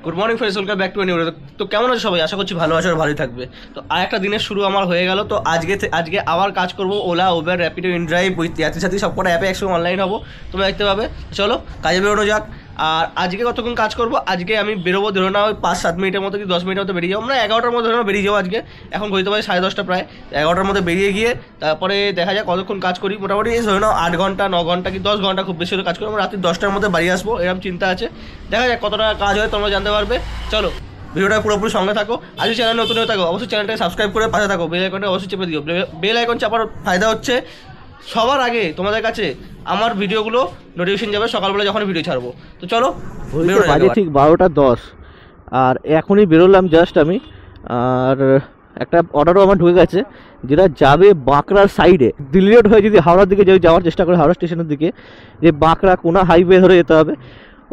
Good morning friends, welcome back to new video. তো কেমন আছো সবাই? আশা করছি ভালো আছো আর ভালোই থাকবে। তো আর একটা দিনের শুরু আমার হয়ে গেল। তো আজকে আবার কাজ করব OLA, Uber, Rapido, inDrive, Yatri সাথী সব কটা অ্যাপে একসঙ্গে অনলাইন হবো, তোমরা দেখতে পাবে। চলো কাজে বেরোনো যাক। আর আজকে কতক্ষণ কাজ করবো? আজকে আমি বেরোবো ধরো না ওই 5-7 মিনিটের মতো কি 10 মিনিটের মতো বেরিয়ে যাবো। আমরা 11টার মধ্যে ধরো বেরিয়ে যাবো আজকে। এখন ঘড়িতে পারি 10:30 প্রায়। 11টার মধ্যে বেরিয়ে গিয়ে তারপরে দেখা যাক কতক্ষণ কাজ করি। মোটামুটি ধরে নাও 8 ঘন্টা 9 ঘন্টা কি 10 ঘন্টা খুব বেশি হলে কাজ করি। আমরা রাত্রি 10টার মধ্যে বাড়ি আসবো এরকম চিন্তা আছে। দেখা যাক কতটা কাজ হয় তোমরা জানতে পারবে। চলো ভিডিওটা পুরোপুরি সঙ্গে থাকো। আজকে চ্যানেল নতুন হয়ে থাকো অবশ্যই চ্যানেলটাকে সাবস্ক্রাইব করে পাশে থাকো, বেল আইকনটা অবশ্যই চেপে দিও। বেল আইকন চাপার ফায়দা হচ্ছে সবার আগে তোমাদের কাছে আমার ভিডিওগুলো নোটিফিকেশন যাবে সকালবেলা যখন ভিডিও ছাড়বো। তো চলো বাজে ঠিক 12টা 10 আর এখনই বেরোলাম জাস্ট আমি। আর একটা অর্ডারও আমার ঢুকে গেছে যেটা যাবে বাঁকড়ার সাইডে। দিল্লি রোড হয়ে যদি হাওড়ার দিকে যাওয়ার চেষ্টা করে, হাওড়া স্টেশনের দিকে, যে বাঁকড়া কোনা হাইওয়ে ধরে যেতে হবে,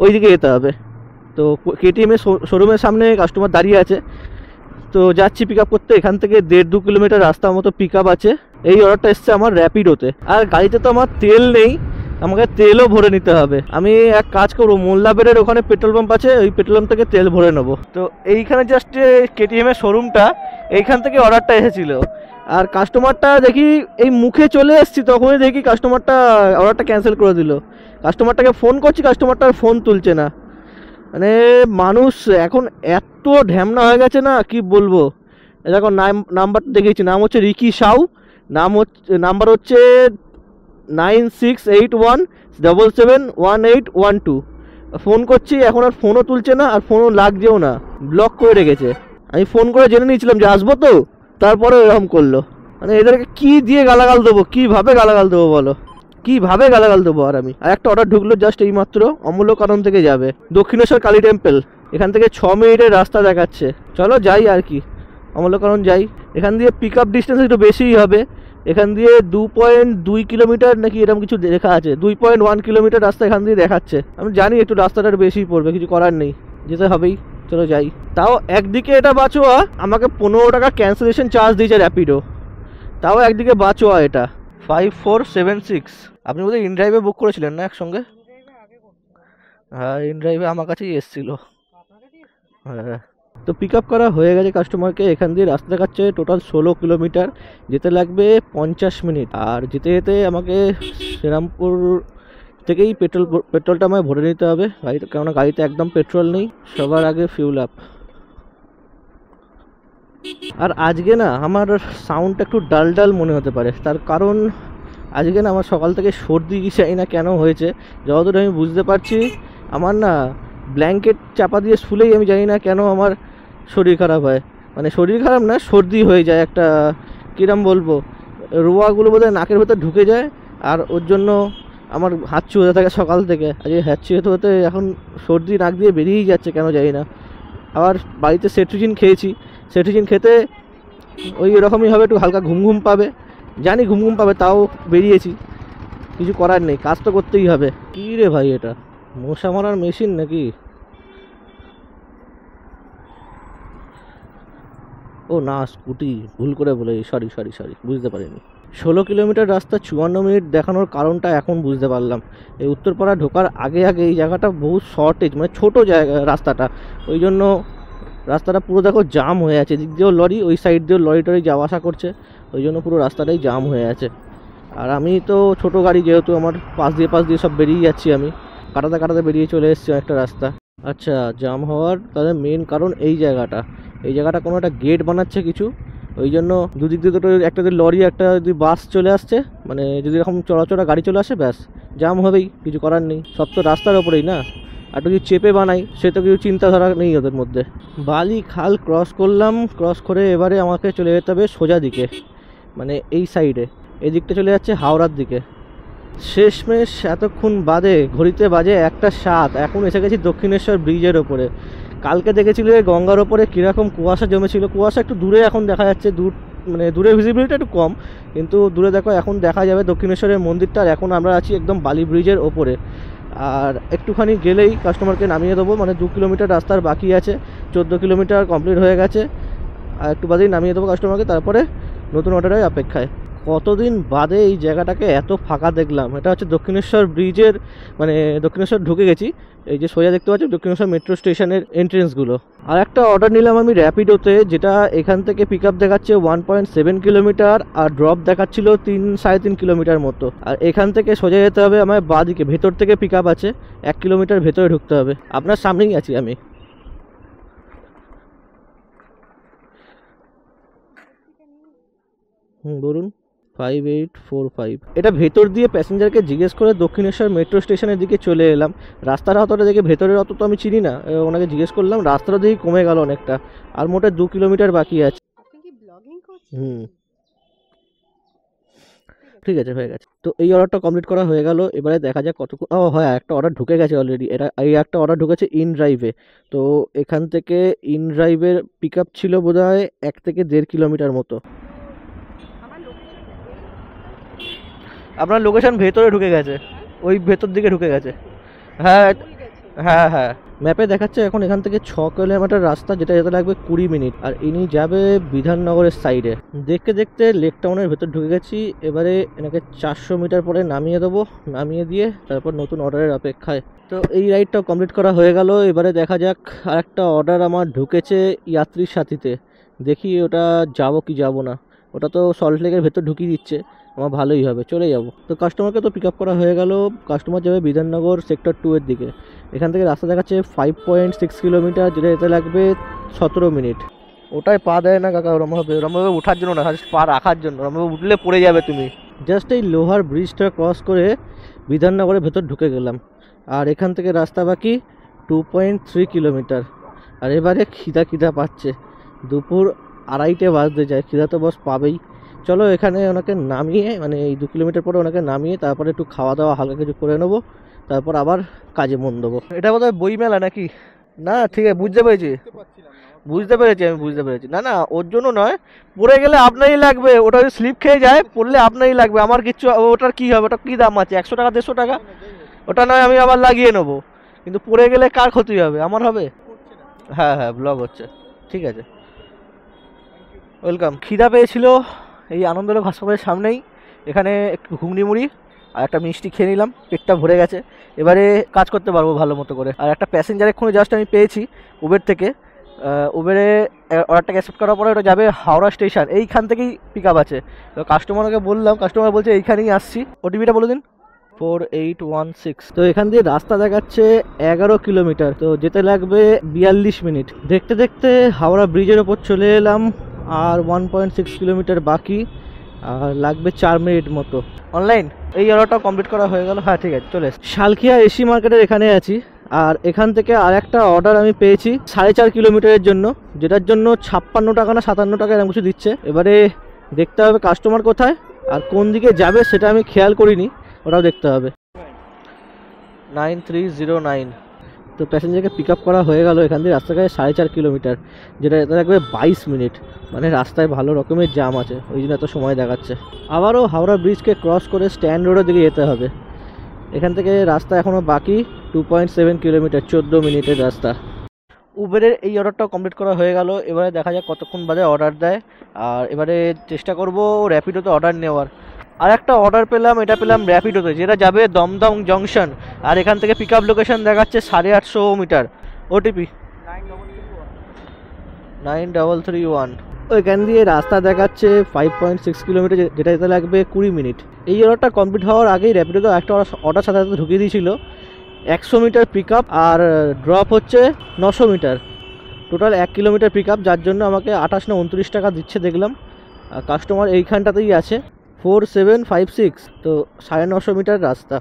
ওই দিকে যেতে হবে। তো কেটিএমের শোরুমের সামনে কাস্টমার দাঁড়িয়ে আছে, তো যাচ্ছি পিক আপ করতে। এখান থেকে 1.5-2 কিলোমিটার রাস্তার মতো পিক আপ আছে। এই অর্ডারটা এসছে আমার র্যাপিডোতে। আর গাড়িতে তো আমার তেল নেই, আমাকে তেলও ভরে নিতে হবে। আমি এক কাজ করবো, মোল্লাবেড়ের ওখানে পেট্রোল পাম্প আছে, ওই পেট্রোল পাম্প থেকে তেল ভরে নেবো। তো এইখানে জাস্ট কেটিএমের শোরুমটা, এইখান থেকে অর্ডারটা এসেছিলো। আর কাস্টমারটা দেখি এই মুখে চলে এসেছি, তখনই দেখি কাস্টমারটা অর্ডারটা ক্যান্সেল করে দিল। কাস্টমারটাকে ফোন করছি, কাস্টমারটার ফোন তুলছে না। মানে মানুষ এখন এত ঢ্যামনা হয়ে গেছে না, কি বলবো। দেখো নাম্বার দেখেছি, নাম হচ্ছে রিকি সাউ, নাম্বার হচ্ছে 9681771812। ফোন করছি, এখন আর ফোনও তুলছে না, আর ফোনও লাগছেও না, ব্লক করে রেখেছে। আমি ফোন করে জেনে নিয়েছিলাম যে আসবো, তো তারপরে এরকম করলো। মানে এদেরকে কি দিয়ে গালাগাল দেবো, কীভাবে গালাগাল দেবো বলো, কীভাবে গালাগাল দেবো। আর আমি আর একটা অর্ডার ঢুকলো জাস্ট এইমাত্র, অমূল্য কারণ থেকে যাবে দক্ষিণেশ্বর কালী টেম্পল। এখান থেকে 6 মিনিটের রাস্তা দেখাচ্ছে। চলো যাই আর কি, অমূল্য কারণ যাই। এখান দিয়ে পিক আপ ডিস্টেন্স একটু বেশিই হবে। এখান দিয়ে 2.2 কিলোমিটার নাকি এরকম কিছু লেখা আছে, 2.1 কিলোমিটার রাস্তা এখান দিয়ে দেখাচ্ছে। আমি জানি একটু রাস্তাটা বেশি পড়বে, কিছু করার নেই, যেতে হবেই। চলো যাই। তাও একদিকে এটা বাঁচোয়া, আমাকে 15 টাকা ক্যান্সেলেশন চার্জ দিয়েছে র্যাপিডো, তাও একদিকে বাঁচোয়া। এটা 5476। আপনি বোধহয় ইনড্রাইভে বুক করেছিলেন না একসঙ্গে? হ্যাঁ, ইনড্রাইভে আমার কাছেই এসেছিলো। হ্যাঁ, তো পিক আপ করা হয়ে গেছে কাস্টমারকে। এখান দিয়ে রাস্তা দেখাচ্ছে টোটাল 16 কিলোমিটার, যেতে লাগবে 50 মিনিট। আর যেতে যেতে আমাকে শ্রীরামপুর থেকেই পেট্রোলটা আমায় ভরে নিতে হবে গাড়িতে, কেননা গাড়িতে একদম পেট্রোল নেই। সবার আগে ফিউল আপ। আর আজকে না আমার সাউন্ডটা একটু ডাল ডাল মনে হতে পারে, তার কারণ আজকে না আমার সকাল থেকে সর্দি চাই না কেন হয়েছে, যতদূর আমি বুঝতে পারছি। আমার না ব্ল্যাঙ্কেট চাপা দিয়ে শুলেই আমি জানি না কেন আমার শরীর খারাপ হয়। মানে শরীর খারাপ না, সর্দি হয়ে যায় একটা, কিরম বলবো, রোয়াগুলো বোধহয় নাকের ভেতর ঢুকে যায়, আর ওর জন্য আমার হাঁচি হতে থাকে সকাল থেকে। আজকে হাঁচি হতে হতে এখন সর্দি নাক দিয়ে বেরিয়েই যাচ্ছে কেন জানি না। আবার বাড়িতে সেট্রিজিন খেয়েছি, সেট্রিজিন খেতে ওই রকমই হবে, একটু হালকা ঘুম ঘুম পাবে, জানি ঘুম ঘুম পাবে, তাও বেরিয়েছি। কিছু করার নেই, কাজ তো করতেই হবে। কী রে ভাই, এটা মশা মারার মেশিন নাকি? ও না, স্কুটি, ভুল করে বলে, সরি বুঝতে পারিনি। 16 কিলোমিটার রাস্তা 54 মিনিট দেখানোর কারণটা এখন বুঝতে পারলাম। এই উত্তরপাড়া ঢোকার আগে এই জায়গাটা বহু শর্টেজ, মানে ছোটো জায়গা রাস্তাটা, ওই জন্য রাস্তাটা পুরো দেখো জাম হয়ে আছে। এদিক দিয়েও লরি, ওই সাইড দিয়েও লরি টরি যাওয়া আসা করছে, ওই জন্য পুরো রাস্তাটাই জাম হয়ে আছে। আর আমি তো ছোটো গাড়ি, যেহেতু আমার পাশ দিয়ে সব বেরিয়ে যাচ্ছি, আমি কাটাতে বেরিয়ে চলে এসেছি একটা রাস্তা। আচ্ছা, জাম হওয়ার তাদের মেন কারণ এই জায়গাটা কোনো একটা গেট বানাচ্ছে কিছু, ওই জন্য দুদিক দিয়ে দুটো, একটা যদি লরি একটা যদি বাস চলে আসছে, মানে যদি এরকম চড়া গাড়ি চলে আসে, ব্যাস জাম হবেই, কিছু করার নেই। সব তো রাস্তার ওপরেই না, আর যদি চেপে বানাই সে তো কিছু চিন্তাধারা নেই ওদের মধ্যে। বালি খাল ক্রস করলাম, ক্রস করে এবারে আমাকে চলে যেতে হবে সোজা দিকে, মানে এই সাইডে। এই দিকটা চলে যাচ্ছে হাওড়ার দিকে। শেষমেশ এতক্ষণ বাদে ঘড়িতে বাজে 1:07, এখন এসে গেছি দক্ষিণেশ্বর ব্রিজের ওপরে। কালকে দেখেছিলে গঙ্গার ওপরে কীরকম কুয়াশা জমেছিল, কুয়াশা একটু দূরে এখন দেখা যাচ্ছে, মানে দূরে ভিজিবিলিটি একটু কম, কিন্তু দূরে দেখো এখন দেখা যাবে দক্ষিণেশ্বরের মন্দিরটা। আর এখন আমরা আছি একদম বালি ব্রিজের ওপরে। আর একটুখানি গেলেই কাস্টমারকে নামিয়ে দেবো, মানে 2 কিলোমিটার রাস্তার বাকি আছে, 14 কিলোমিটার কমপ্লিট হয়ে গেছে। আর একটু বাদেই নামিয়ে দেবো কাস্টমারকে, তারপরে নতুন অর্ডারের অপেক্ষায়। কতদিন বাদে এই জায়গাটাকে এত ফাঁকা দেখলাম। এটা হচ্ছে দক্ষিণেশ্বর ব্রিজের, মানে দক্ষিণেশ্বর ঢুকে গেছি, এই যে সোজা দেখতে পাচ্ছি দক্ষিণেশ্বর মেট্রো স্টেশনের এন্ট্রেন্সগুলো। আর একটা অর্ডার নিলাম আমি র্যাপিডোতে, যেটা এখান থেকে পিক আপ দেখাচ্ছে 1.7 কিলোমিটার আর ড্রপ দেখাচ্ছিল 3-3.5 কিলোমিটার মতো। আর এখান থেকে সোজা যেতে হবে আমার বাঁদিকে, ভেতর থেকে পিক আপ আছে, 1 কিলোমিটার ভেতরে ঢুকতে হবে। আপনার সামনেই আছি আমি। বলুন। 5845। এটা ভেতর দিয়ে প্যাসেঞ্জারকে জিজ্ঞেস করে দক্ষিণেশ্বর মেট্রো স্টেশনের দিকে চলে এলাম। রাস্তাটা অতটা দেখে ভেতরের অত তো আমি চিনি না, ওনাকে জিজ্ঞেস করলাম, রাস্তাটা দেখি কমে গেল অনেকটা, আর মোটে 2 কিলোমিটার বাকি আছে। ঠিক আছে, হয়ে গেছে। তো এই অর্ডারটা কমপ্লিট করা হয়ে গেল। এবারে দেখা যাক কতক্ষণ। হয়, একটা অর্ডার ঢুকে গেছে অলরেডি। এই একটা অর্ডার ঢুকেছে ইন ড্রাইভে। তো এখান থেকে ইন ড্রাইভের পিক আপ ছিল বোধহয় 1 থেকে 1.5 কিলোমিটার মতো। আপনার লোকেশন ভেতরে ঢুকে গেছে, ওই ভেতর দিকে ঢুকে গেছে। হ্যাঁ হ্যাঁ হ্যাঁ, ম্যাপে দেখাচ্ছে এখন এখান থেকে 6 কিলোমিটার রাস্তা, যেটা যেতে লাগবে 20 মিনিট। আর ইনি যাবে বিধাননগরের সাইডে। দেখতে দেখতে লেক টাউনের ভেতর ঢুকে গেছি। এবারে এনাকে 400 মিটার পরে নামিয়ে দেবো, নামিয়ে দিয়ে তারপর নতুন অর্ডারের অপেক্ষায়। তো এই রাইডটাও কমপ্লিট করা হয়ে গেল। এবারে দেখা যাক, আর একটা অর্ডার আমার ঢুকেছে যাত্রীর সাথীতে। দেখি ওটা যাব কি যাব না। ওটা তো সল্ট লেকের ভেতর ঢুকিয়ে দিচ্ছে, আমার ভালোই হবে, চলে যাব। তো কাস্টমারকে তো পিক আপ করা হয়ে গেল। কাস্টমার যাবে বিধাননগর সেক্টর 2 এর দিকে। এখান থেকে রাস্তা দেখাচ্ছে 5.6 কিলোমিটার, যেটা যেতে লাগবে 17 মিনিট। ওটাই পা দেয় না কাকা, ওরমভাবে ওঠার জন্য না, পা রাখার জন্য। ওরমভাবে উঠলে পড়ে যাবে তুমি। জাস্ট এই লোহার ব্রিজটা ক্রস করে বিধাননগরের ভেতর ঢুকে গেলাম। আর এখান থেকে রাস্তা বাকি 2.3 কিলোমিটার। আর এবারে খিদা পাচ্ছে, দুপুর 2:30 বাজতে যায়, খিদা তো বস পাবেই। চলো এখানে ওনাকে নামিয়ে, মানে এই 2 কিলোমিটার পরে ওনাকে নামিয়ে তারপরে একটু খাওয়া দাওয়া হালকা কিছু করে নেবো, তারপর আবার কাজে মন দেবো। এটা বোধহয় বই মেলা নাকি? না ঠিক আছে, বুঝতে পেরেছি আমি বুঝতে পেরেছি। না ওর জন্য নয়, পড়ে গেলে আপনারই লাগবে। ওটা যদি স্লিপ খেয়ে যায়, পড়লে আপনারই লাগবে, আমার কিচ্ছু। ওটার কি হবে? ওটা কি দাম আছে? 100 টাকা 150 টাকা? ওটা নয় আমি আবার লাগিয়ে নেবো, কিন্তু পড়ে গেলে কার ক্ষতি হবে? আমার হবে। হ্যাঁ হ্যাঁ, ব্লগ হচ্ছে, ঠিক আছে, ওয়েলকাম। খিদা পেয়েছিল এই আনন্দলোক হাসপাতালের সামনেই, এখানে একটু ঘুগনি মুড়ি আর একটা মিষ্টি খেয়ে নিলাম, পেটটা ভরে গেছে। এবারে কাজ করতে পারবো ভালো মতো করে। আর একটা প্যাসেঞ্জার এক্ষুনি জাস্ট আমি পেয়েছি উবের থেকে। উবেরে অর্ডারটাকে অ্যাকসেপ্ট করার পরে ওটা যাবে হাওড়া স্টেশন, এইখান থেকেই পিক আপ আছে। তো কাস্টমারকে বললাম, কাস্টমার বলছে এইখানেই আসছি। ওটিপিটা বলে দিন। 4816। তো এখান দিয়ে রাস্তা দেখাচ্ছে 11 কিলোমিটার, তো যেতে লাগবে 42 মিনিট। দেখতে দেখতে হাওড়া ব্রিজের ওপর চলে এলাম, আর 1.6 কিলোমিটার বাকি, আর লাগবে 4 মিনিট মতো। অনলাইন এই অর্ডারটাও কমপ্লিট করা হয়ে গেল। হ্যাঁ ঠিক আছে, চলে শালখিয়া এসি মার্কেটের এখানে আছি। আর এখান থেকে আর একটা অর্ডার আমি পেয়েছি 4.5 কিলোমিটারের জন্য, যেটার জন্য 56 টাকা না 57 টাকা এরকম কিছু দিচ্ছে। এবারে দেখতে হবে কাস্টমার কোথায় আর কোন দিকে যাবে, সেটা আমি খেয়াল করিনি, ওটাও দেখতে হবে। 9309। তো প্যাসেঞ্জারকে পিক আপ করা হয়ে গেল। এখান থেকে রাস্তা কাছে 4.5 কিলোমিটার, যেটা যেতে লাগবে 22 মিনিট। মানে রাস্তায় ভালো রকমের জ্যাম আছে, ওই জন্য এত সময় দেখাচ্ছে। আবারও হাওড়া ব্রিজকে ক্রস করে স্ট্যান্ড রোডের দিকে যেতে হবে। এখান থেকে রাস্তা এখনও বাকি 2.7 কিলোমিটার, 14 মিনিটের রাস্তা। উবেরের এই অর্ডারটাও কমপ্লিট করা হয়ে গেল। এবারে দেখা যাক কতক্ষণ বাদে অর্ডার দেয়। আর এবারে চেষ্টা করব র্যাপিডোতে অর্ডার নেওয়ার। আর একটা অর্ডার পেলাম, এটা পেলাম র্যাপিডোতে, যেটা যাবে দমদম জংশন। আর এখান থেকে পিক আপ লোকেশন দেখাচ্ছে 850 মিটার। ওটিপি 9331। ওইখান দিয়ে রাস্তা দেখাচ্ছে 5.6 কিলোমিটার, যেটা যেতে লাগবে 20 মিনিট। এই অর্ডারটা কমপ্লিট হওয়ার আগেই র্যাপিডোতে একটা অর্ডার সাথে সাথে ঢুকিয়ে দিয়েছিল। 100 মিটার পিক আপ আর ড্রপ হচ্ছে 900 metre, total 1 kilometre pick up, যার জন্য আমাকে 28 না 29 টাকা দিচ্ছে দেখলাম। কাস্টমার এইখানটাতেই আছে 4756। তো 950 মিটার রাস্তা,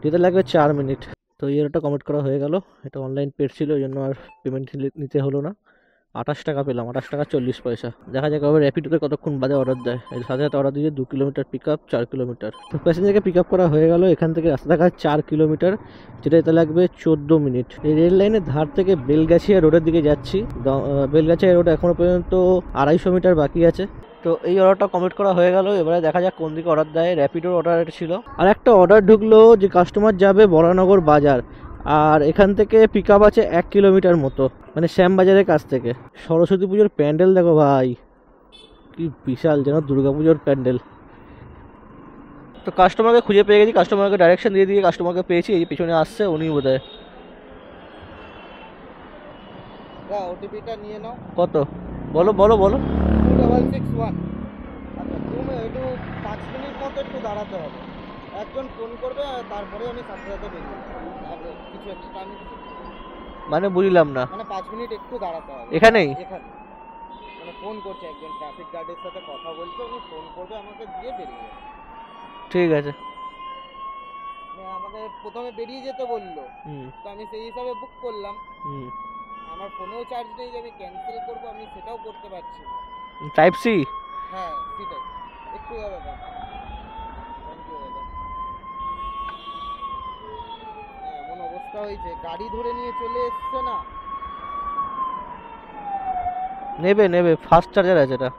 যেতে লাগবে 4 মিনিট। তো এই অর্ডারটা কমপ্লিট করা হয়ে গেল। এটা অনলাইন পেড ছিল, ওই জন্য আর পেমেন্ট নিতে হলো না। 28 টাকা পেলাম, 28 টাকা 40 পয়সা। দেখা যাক আবার র্যাপিডোতে কতক্ষণ বাদে অর্ডার দেয়। এর সাথে সাথে অর্ডার দিয়ে 2 কিলোমিটার পিক আপ, 4 কিলোমিটার। তো প্যাসেঞ্জারকে পিক আপ করা হয়ে গেল। এখান থেকে রাস্তা দেখা 4 কিলোমিটার, যেটা যেতে লাগবে 14 মিনিট। এই রেল লাইনের ধার থেকে বেলগাছিয়া রোডের দিকে যাচ্ছি। বেলগাছিয়া রোড এখনো পর্যন্ত 250 মিটার বাকি আছে। তো এই অর্ডারটা কমপ্লিট করা হয়ে গেল। এবারে দেখা যাক কোন দিকে অর্ডার দেয়। র্যাপিডোর অর্ডার ছিল। আর একটা অর্ডার ঢুকলো যে কাস্টমার যাবে বরানগর বাজার, আর এখান থেকে পিক আপ আছে 1 কিলোমিটার মতো, মানে শ্যামবাজারের কাছ থেকে। সরস্বতী পুজোর প্যান্ডেল দেখো ভাই, কি বিশাল, যেন দুর্গাপুজোর প্যান্ডেল। তো কাস্টমারকে খুঁজে পেয়ে গেছি, কাস্টমারকে ডাইরেকশন দিয়ে কাস্টমারকে পেয়েছি, এই যে পিছনে আসছে উনি বোধহয়। ওটিপিটা নিয়ে নাও। কত? বলো বলো বলো। 2661। আচ্ছা তুমি একটু 5 মিনিট মতো একটু দাঁড়াতে হবে, একজন ফোন করবে আর তারপরে আমি সাথে সাথে বেরিয়ে যাবো। আর কিছু একটা আমি কিছু মানে বুঝলাম না। মানে 5 মিনিট একটু দাঁড়াতে হবে এখানেই? এখানে মানে ফোন করছে একজন ট্রাফিক গার্ডের সাথে কথা বলছে, উনি ফোন করবে আমাকে দিয়ে বেরিয়ে যাবে। ঠিক আছে। আমাকে প্রথমে বেরিয়ে যেতে বললো, তো আমি সেই হিসাবে বুক করলাম। আমার ফোনেও চার্জ নেই যে আমি ক্যান্সেল করবো, আমি সেটাও করতে পারছি না। Type C? হ্যাঁ সেটাই। একটু দাদা, থ্যাংক ইউ দাদা। এমন অবস্থা হয়েছে, গাড়ি ধরে নিয়ে চলে এসছে না। নেবে নেবে, ফাস্ট চার্জার আছে এটা।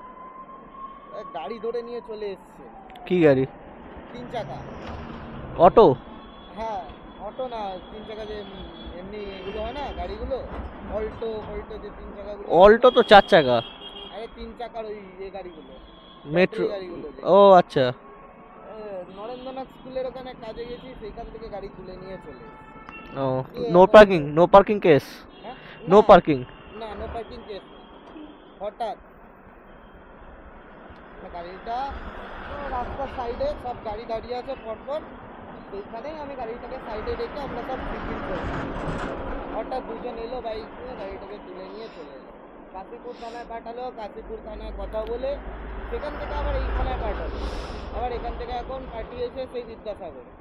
গাড়ি ধরে নিয়ে চলে এসছে। কি গাড়ি? 3 চাকা অটো? হ্যাঁ অটো না, 3 চাকা যে এমনি এগুলো হয় না গাড়িগুলো, অল্টো অল্টো যে 3 চাকাগুলো। অল্টো তো 4 চাকা। আরে 3 চাকার ওই এই গাড়িগুলো, মেট্রো? গাড়িগুলো। ও আচ্ছা। নরেন্দ্রনাথ স্কুলের ওখানে কাজে গেছি, সেইখান থেকে গাড়ি তুলে নিয়ে চলে এসেছি। Oh no parking? No parking case? হ্যাঁ নো পার্কিং? না, নো পার্কিং কেস। হঠাৎ গাড়িটা রাস্তার সাইডে সব গাড়ি দাঁড়িয়ে আছে পরপর, সেইখানেই আমি গাড়িটাকে সাইডে রেখে আমরা সব টিফিন করছি। হঠাৎ দুজন এলো বাইক নিয়ে, গাড়িটাকে তুলে নিয়ে চলে এলো। কাশীপুর থানায় পাঠালো, কাশীপুর থানায় কথা বলে সেখান থেকে আবার এই থানায় পাঠালো, আবার এখান থেকে এখন পাঠিয়েছে সেই বিদ্যাসাগরে।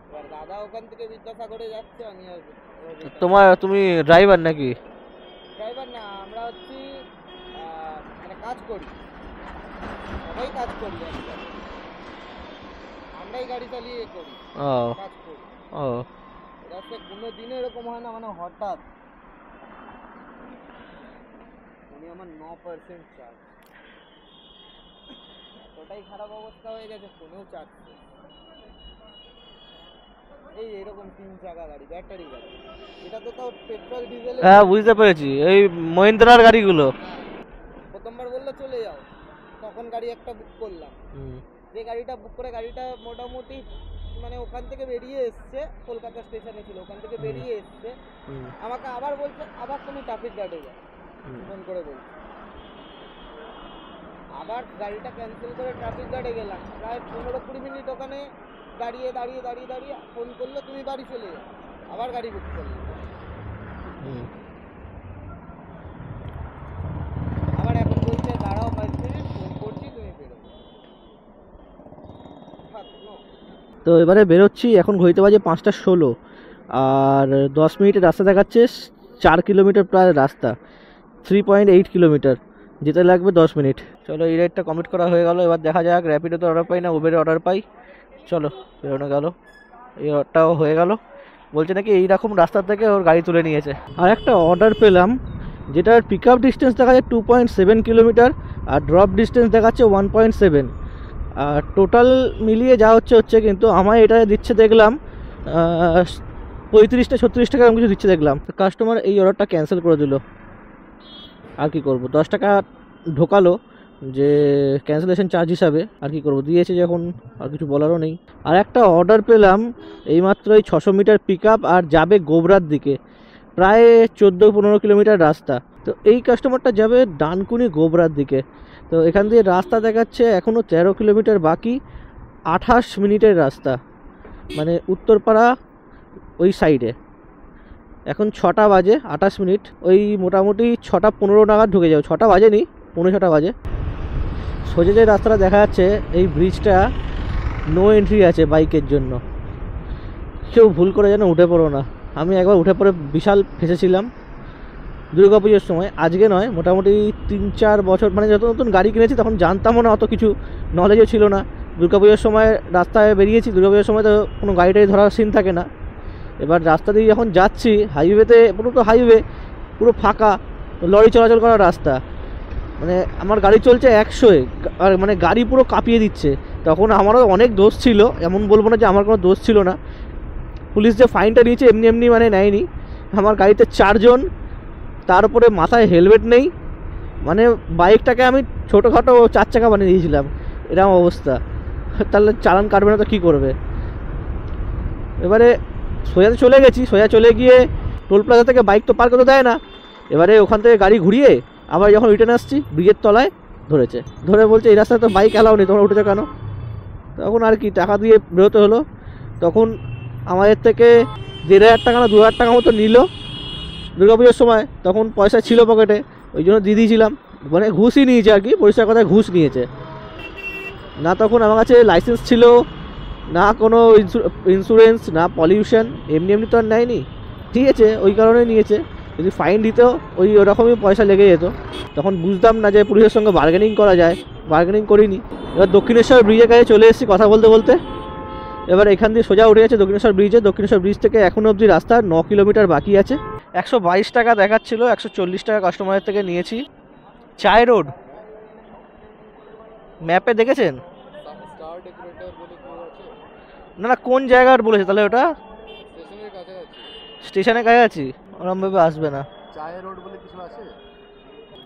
এবার দাদা ওখান থেকে বিদ্যাসাগরে যাচ্ছে, আমি আর তুমি ড্রাইভার নাকি? ড্রাইভার না, আমরা হচ্ছি মানে কাজ করি, সবাই কাজ করি, আমরাই গাড়ি চালিয়ে করি, কাজ করি। এটা হচ্ছে কোনো দিনও এরকম হয় না, মানে হঠাৎ। উনি আমার 9% চার্জ, এতটাই খারাপ অবস্থা হয়ে গেছে, ফোনেও চার্জ। এই এরকম 3 চাকা গাড়ি, ব্যাটারি গাড়ি, এটা তো তাও পেট্রোল ডিজেল। হ্যাঁ বুঝতে পেরেছি, এই মহিন্দ্রার গাড়িগুলো। প্রথমবার বললো চলে যাও, তখন গাড়ি একটা বুক করলাম। যে গাড়িটা বুক করে, গাড়িটা মোটামুটি মানে ওখান থেকে বেরিয়ে এসছে, কলকাতা স্টেশনে ছিল, ওখান থেকে বেরিয়ে এসছে, আমাকে আবার বলছে আবার তুমি ট্রাফিক গার্ডে যাও, ফোন করে বলছে। আবার গাড়িটা ক্যান্সেল করে ট্রাফিক গার্ডে গেলাম, প্রায় 15-20 মিনিট ওখানে দাঁড়িয়ে দাঁড়িয়ে দাঁড়িয়ে দাঁড়িয়ে ফোন করলো তুমি বাড়ি চলে যাও, আবার গাড়ি বুক করলো। আবার এখন বলছে দাঁড়াও 5 মিনিট, ফোন করছি তুমি বেরো। তো এবারে বেরোচ্ছি, এখন ঘড়িতে বাজে 5:16 আর 10 মিনিটের রাস্তা দেখাচ্ছে। 4 কিলোমিটার প্রায় রাস্তা, 3.8 কিলোমিটার, যেতে লাগবে 10 মিনিট। চলো এই রাইডটা কমপ্লিট করা হয়ে গেল, এবার দেখা যাক র্যাপিডো তো অর্ডার পাই না, উবেরে অর্ডার পাই। চলো বেরোনো গেল, এই অর্ডারটাও হয়ে গেল। বলছে নাকি এইরকম রাস্তা থেকে ওর গাড়ি তুলে নিয়েছে। আর একটা অর্ডার পেলাম যেটার পিক আপ ডিস্টেন্স দেখা যাচ্ছে 2.7 কিলোমিটার আর ড্রপ ডিস্টেন্স দেখাচ্ছে 1.7, আর টোটাল মিলিয়ে যা হচ্ছে কিন্তু আমায় এটা দিচ্ছে দেখলাম 35-36 টাকা এরকম কিছু দিচ্ছে দেখলাম। কাস্টমার এই অর্ডারটা ক্যান্সেল করে দিল, আর কি করব, 10 টাকা ঢোকালো যে ক্যান্সেলেশন চার্জ হিসাবে, আর কি করব, দিয়েছে যখন, আর কিছু বলারও নেই। আর একটা অর্ডার পেলাম এইমাত্র, এই 600 মিটার পিক আপ আর যাবে গোবরার দিকে, প্রায় 14-15 কিলোমিটার রাস্তা। তো এই কাস্টমারটা যাবে ডানকুনি গোবরার দিকে। তো এখান দিয়ে রাস্তা দেখাচ্ছে এখনও 13 কিলোমিটার বাকি, 28 মিনিটের রাস্তা, মানে উত্তরপাড়া ওই সাইডে। এখন 6টা বাজে 28 মিনিট, ওই মোটামুটি 6:15 নাগাদ ঢুকে যাও, 6টা বাজেনি, 6:45 বাজে। সোজা যে রাস্তাটা দেখা যাচ্ছে, এই ব্রিজটা নো এন্ট্রি আছে বাইকের জন্য, কেউ ভুল করে যেন উঠে পড়ো না। আমি একবার উঠে পড়ে বিশাল ফেসেছিলাম দুর্গা পুজোর সময়, আজকে নয়, মোটামুটি 3-4 বছর, মানে যত নতুন গাড়ি কিনেছি তখন জানতামও না, অত কিছু নলেজও ছিল না। দুর্গা পুজোর সময় রাস্তায় বেরিয়েছি, দুর্গা পুজোর সময় তো কোনো গাড়িটাই ধরার সিন থাকে না। এবার রাস্তা দিয়ে যখন যাচ্ছি, হাইওয়েতে, পুরো তো হাইওয়ে, পুরো ফাঁকা, লরি চলাচল করার রাস্তা, মানে আমার গাড়ি চলছে 100-এ, আর মানে গাড়ি পুরো কাঁপিয়ে দিচ্ছে। তখন আমারও অনেক দোষ ছিল, এমন বলবো না যে আমার কোনো দোষ ছিল না। পুলিশ যে ফাইনটা নিয়েছে এমনি এমনি মানে নেয়নি, আমার গাড়িতে 4 জন, তার উপরে মাথায় হেলমেট নেই, মানে বাইকটাকে আমি ছোটোখাটো 4 চাকা বানিয়ে দিয়েছিলাম, এরকম অবস্থা। তাহলে চালান কাটবে না তো কী করবে। এবারে সোজা চলে গেছি, সোজা চলে গিয়ে টোল প্লাজা থেকে বাইক তো পার করতে দেয় না। এবারে ওখান থেকে গাড়ি ঘুরিয়ে আবার যখন রিটার্ন আসছি ব্রিজের তলায় ধরেছে, ধরে বলছে এই রাস্তায় তো বাইক অ্যালাউ নেই, তোমরা উঠেছো কেন? তখন আর কি টাকা দিয়ে বেরোতে হলো। তখন আমাদের থেকে 1,500 টাকা না 2,000 টাকা মতো নিল দুর্গাপুজোর সময়। তখন পয়সা ছিল পকেটে, ওই জন্য দিয়ে দিয়েছিলাম, মানে ঘুষই নিয়েছে আর কি, পরিষ্কার কথায় ঘুষ নিয়েছে। না তখন আমার কাছে লাইসেন্স ছিল না, কোনো ইন্স্যুরেন্স না, পলিউশন, এমনি এমনি তো আর নেয়নি, ঠিক আছে, ওই কারণে নিয়েছে। যদি ফাইন দিতেও ওই ওরকমই পয়সা লেগে যেত। তখন বুঝতাম না যে পুলিশের সঙ্গে বার্গেনিং করা যায়, বার্গেনিং করিনি। এবার দক্ষিণেশ্বর ব্রিজের কাছে চলে এসেছি কথা বলতে বলতে। এবার এখান দিয়ে সোজা উঠে গেছে দক্ষিণেশ্বর ব্রিজে। দক্ষিণেশ্বর ব্রিজ থেকে এখনও অবধি রাস্তা 9 কিলোমিটার বাকি আছে। 122 টাকা দেখাচ্ছিল, 140 টাকা কাস্টমারের থেকে নিয়েছি। চায় রোড ম্যাপে দেখেছেন? স্টার ডেকোরেটর বলে কেউ আছে না না, কোন জায়গার বলেছে তাহলে? ওটা স্টেশনের কাছাকাছি। স্টেশনের কাছাকাছি, ওরমভাবে আসবে না। চায় রোড বলে কিছু আছে?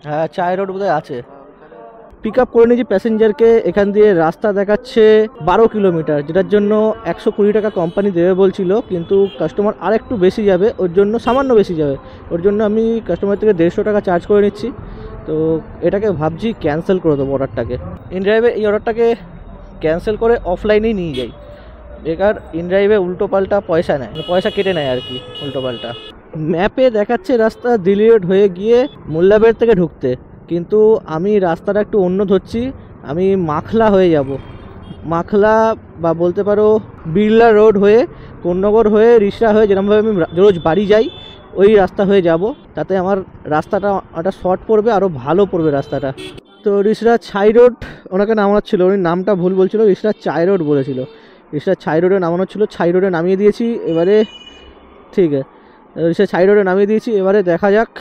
হ্যাঁ, চায় রোড বোধহয় আছে। ওখানে পিক আপ করে নিয়েছি প্যাসেঞ্জারকে। এখান দিয়ে রাস্তা দেখাচ্ছে 12 কিলোমিটার, যেটার জন্য 120 টাকা কোম্পানি দেবে বলছিল, কিন্তু কাস্টমার আর একটু বেশি যাবে, ওর জন্য সামান্য বেশি যাবে, ওর জন্য আমি কাস্টমার থেকে 150 টাকা চার্জ করে নিচ্ছি। তো এটাকে ভাবছি ক্যান্সেল করে দেবো অর্ডারটাকে। ইনড্রাইভে এই অর্ডারটাকে ক্যান্সেল করে অফলাইনেই নিয়ে যাই, বেকার ইনড্রাইভে উল্টো পাল্টা পয়সা নেয়, পয়সা কেটে নেয় আর কি উল্টো পাল্টা। ম্যাপে দেখাচ্ছে রাস্তা দিল্লি রোড হয়ে গিয়ে মোল্লাবের থেকে ঢুকতে, কিন্তু আমি রাস্তাটা একটু অন্য ধরছি, আমি মাখলা হয়ে যাব। মাখলা বা বলতে পারো বিড়লা রোড হয়ে, কোন্নগর হয়ে, রিসরা হয়ে, যেরকমভাবে আমি রোজ বাড়ি যাই ওই রাস্তা হয়ে যাব। তাতে আমার রাস্তাটা একটা শর্ট পড়বে, আরও ভালো পড়বে রাস্তাটা। তো রিসরা ছাই রোড ওনাকে নামানো ছিল, উনি নামটা ভুল বলছিল, রিসরা ছাই রোড বলেছিল। রিসরা ছাই রোডে নামানো ছিল, ছাই রোডে নামিয়ে দিয়েছি। এবারে ঠিক আছে, রিসরা ছাই রোডে নামিয়ে দিয়েছি। এবারে দেখা যাক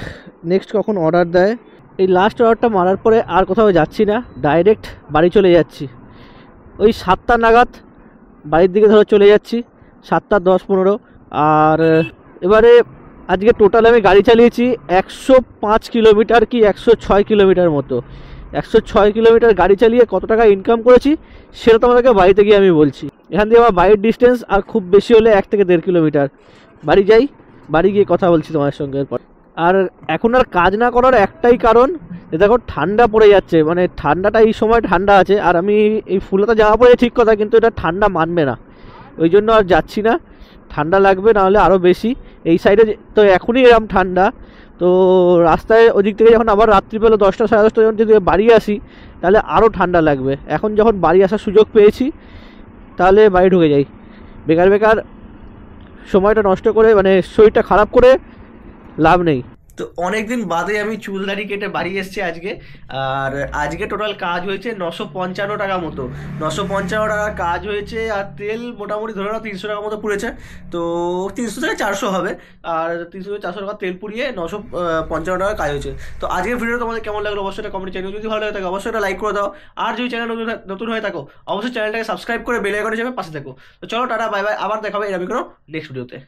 নেক্সট কখন অর্ডার দেয়। এই লাস্ট অর্ডারটা মারার পরে আর কোথাও যাচ্ছি না, ডাইরেক্ট বাড়ি চলে যাচ্ছি। ওই 7টা নাগাদ বাড়ির দিকে ধরে চলে যাচ্ছি, 7টা 10-15। আর এবারে আজকে টোটাল আমি গাড়ি চালিয়েছি 105 কিলোমিটার কি 106 কিলোমিটার মতো। 106 কিলোমিটার গাড়ি চালিয়ে কত টাকা ইনকাম করেছি সেটা তোমাদেরকে বাড়িতে গিয়ে আমি বলছি। এখান থেকে আমার বাড়ির ডিস্টেন্স আর খুব বেশি হলে 1 থেকে 1.5 কিলোমিটার। বাড়ি যাই, বাড়ি গিয়ে কথা বলছি তোমার সঙ্গে এরপর। আর এখন আর কাজ না করার একটাই কারণ, দেখো ঠান্ডা পড়ে যাচ্ছে, মানে ঠান্ডাটা এই সময় ঠান্ডা আছে, আর আমি এই ফুলতা জামা পরে ঠিক কথা, কিন্তু এটা ঠান্ডা মানবে না, ওই জন্য আর যাচ্ছি না। ঠান্ডা লাগবে, নাহলে আরও বেশি। এই সাইডে তো এখনই এরকম ঠান্ডা, তো রাস্তায় ওদিক থেকে যখন আবার রাত্রিবেলা 10টা সাড়ে 10টা যখন যদি বাড়ি আসি তাহলে আরও ঠান্ডা লাগবে। এখন যখন বাড়ি আসার সুযোগ পেয়েছি তাহলে বাড়ি ঢুকে যাই, বেকার বেকার সময়টা নষ্ট করে, মানে শরীরটা খারাপ করে লাভ নেই। তো অনেকদিন বাদে আমি চুল দাড়ি কেটে বাড়ি এসেছি আজকে। আর আজকে টোটাল কাজ হয়েছে 955 টাকা মতো, 955 টাকার কাজ হয়েছে। আর তেল মোটামুটি ধরে নাও 300 টাকা মতো পুড়েছে, তো 300 থেকে 400 হবে। আর 300 থেকে 400 টাকা তেল পুড়িয়ে 955 টাকার কাজ হয়েছে। তো আজকের ভিডিও তোমাদের কেমন লাগলো অবশ্যই একটা কমেন্ট চ্যানেল যদি ভালো লাগে থাকে অবশ্যই একটা লাইক করে দাও। আর যদি চ্যানেল নতুন হয়ে থাকো অবশ্যই চ্যানেলটাকে সাবস্ক্রাইব করে বেল আইকনে যাবে পাশে থাকো। তো চলো টাটা বাই বাই, আবার দেখাবে এরকম কোনো নেক্সট ভিডিওতে।